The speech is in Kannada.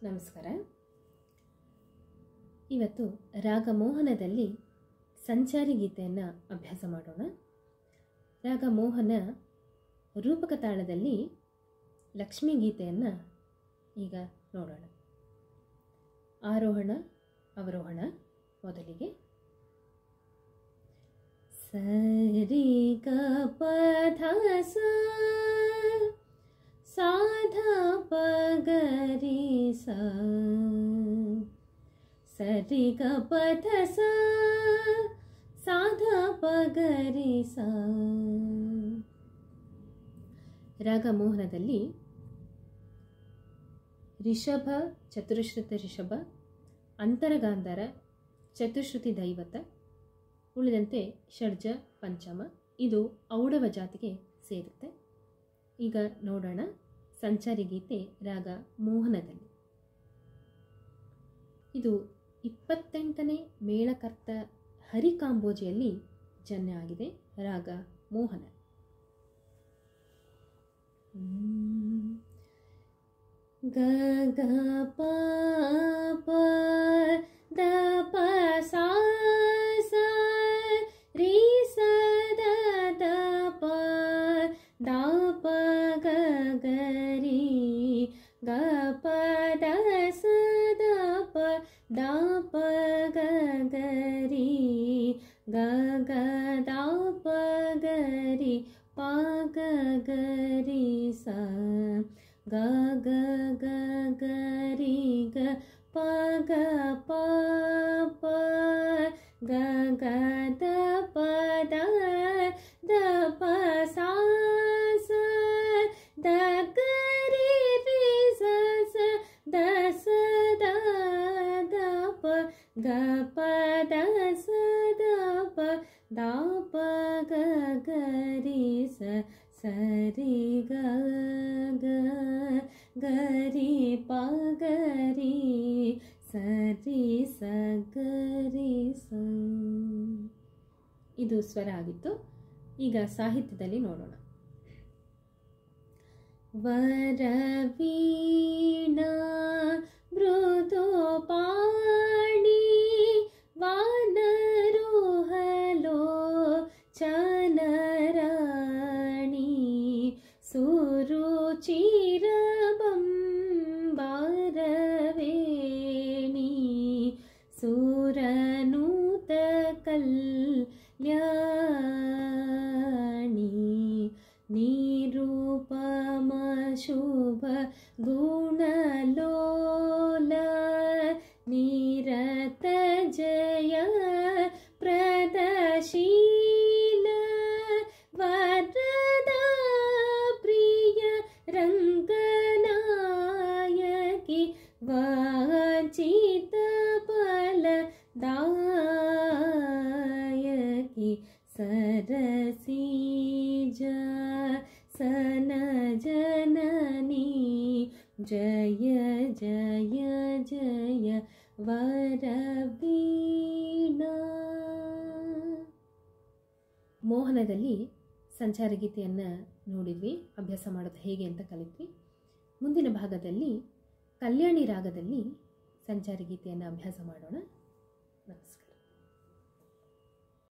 ನಮಸ್ಕಾರ. ಇವತ್ತು ರಾಗಮೋಹನದಲ್ಲಿ ಸಂಚಾರಿ ಗೀತೆಯನ್ನು ಅಭ್ಯಾಸ ಮಾಡೋಣ. ರಾಗಮೋಹನ ರೂಪಕ ತಾಳದಲ್ಲಿ ಲಕ್ಷ್ಮೀ ಗೀತೆಯನ್ನು ಈಗ ನೋಡೋಣ. ಆರೋಹಣ ಅವರೋಹಣ. ಮೊದಲಿಗೆ ಸರಿ ಗ ಪ ಧ ಸ ಸಾಧ ಪ ಗ ರಿ ಸ ಸರಿ ಗ ಪ ಧ ಸ ಸಾಧ ಪ ಗ ರಿ ಸ. ರಾಗಮೋಹನದಲ್ಲಿ ರಿಷಭ ಚತುಶ್ರುತ ರಿಷಭ, ಅಂತರಗಾಂಧಾರ, ಚತುಶ್ರುತಿ ದೈವತ, ಉಳಿದಂತೆ ಷಡ್ಜ ಪಂಚಮ. ಇದು ಔಡವ ಜಾತಿಗೆ ಸೇರುತ್ತೆ. ಈಗ ನೋಡೋಣ ಸಂಚಾರಿ ಗೀತೆ ರಾಗ ಮೋಹನದಲ್ಲಿ. ಇದು 28ನೇ ಮೇಳಕರ್ತ ಹರಿಕಾಂಬೋಜಿಯಲ್ಲಿ ಜನ್ಯ ಆಗಿದೆ. ರಾಗ ಮೋಹನ. ಗ ಗ ಪ ಪ ದ ಪ ಸಾ ಸ ರಿ ಸ ದ ದ ಪ ದ ಪ ಗ ಗ ರಿ ಗ ಪ ದ ಸ ದ ಪ ದ ಪ ಗ ಗ ರಿ ಗ ಗ ದ ಪ ಗ ರಿ ಪ ಗ ಗ ರಿ ಸ ಗ ಗ ಗ ಗ ರಿ ಗ ಪ ಗ ಪ ಪ ಗ ಗ ದ ಪ ದ ದ ಪ ಸಾ ಸ ದ ಗ ರಿ ರಿ ಸ ಸ ದ ಸ ದ ದ ಪ ಗ ಪ ದ ಸ ದ ಪ ದ ಪ ಗ ಗ ರಿ ಸ ಸ ರಿ ಗ ಗ ಗ ರಿ ಪ ಗ ರಿ ಸ ರಿ ಸ ಗ ರಿ ಸ. ಇದು ಸ್ವರ ಆಗಿತ್ತು. ಈಗ ಸಾಹಿತ್ಯದಲ್ಲಿ ನೋಡೋಣ. ವರವೀಣಾ ಮೃದುಪಾಣಿ ವಾನರೋಹಲೋ ಚನರಾಣಿ ಸುರುಚಿರಬಂಬಾರವೇಣಿ ಸುರನೂತ ಕಲ್ಯಾಣಿ ನಿರೂಪಮ ಶುಭ ಗುಣಲೋಲ ನಿರತ ಜಯ ಪ್ರದಶೀಲ ವರದ ಪ್ರಿಯ ರಂಗನಾಯಕಿ ವಾಚಿತ ಫಲದಾಯಕಿ ಸರಸೀಜ ಸನ ಜನನಿ ಜಯ ಜಯ ಜಯ ವರವೀಣಾ. ಮೋಹನದಲ್ಲಿ ಸಂಚಾರಿ ಗೀತೆಯನ್ನು ನೋಡಿದ್ವಿ, ಅಭ್ಯಾಸ ಮಾಡೋದು ಹೇಗೆ ಅಂತ ಕಲಿತ್ವಿ. ಮುಂದಿನ ಭಾಗದಲ್ಲಿ ಕಲ್ಯಾಣಿ ರಾಗದಲ್ಲಿ ಸಂಚಾರಿ ಗೀತೆಯನ್ನು ಅಭ್ಯಾಸ ಮಾಡೋಣ. ನಮಸ್ಕಾರ.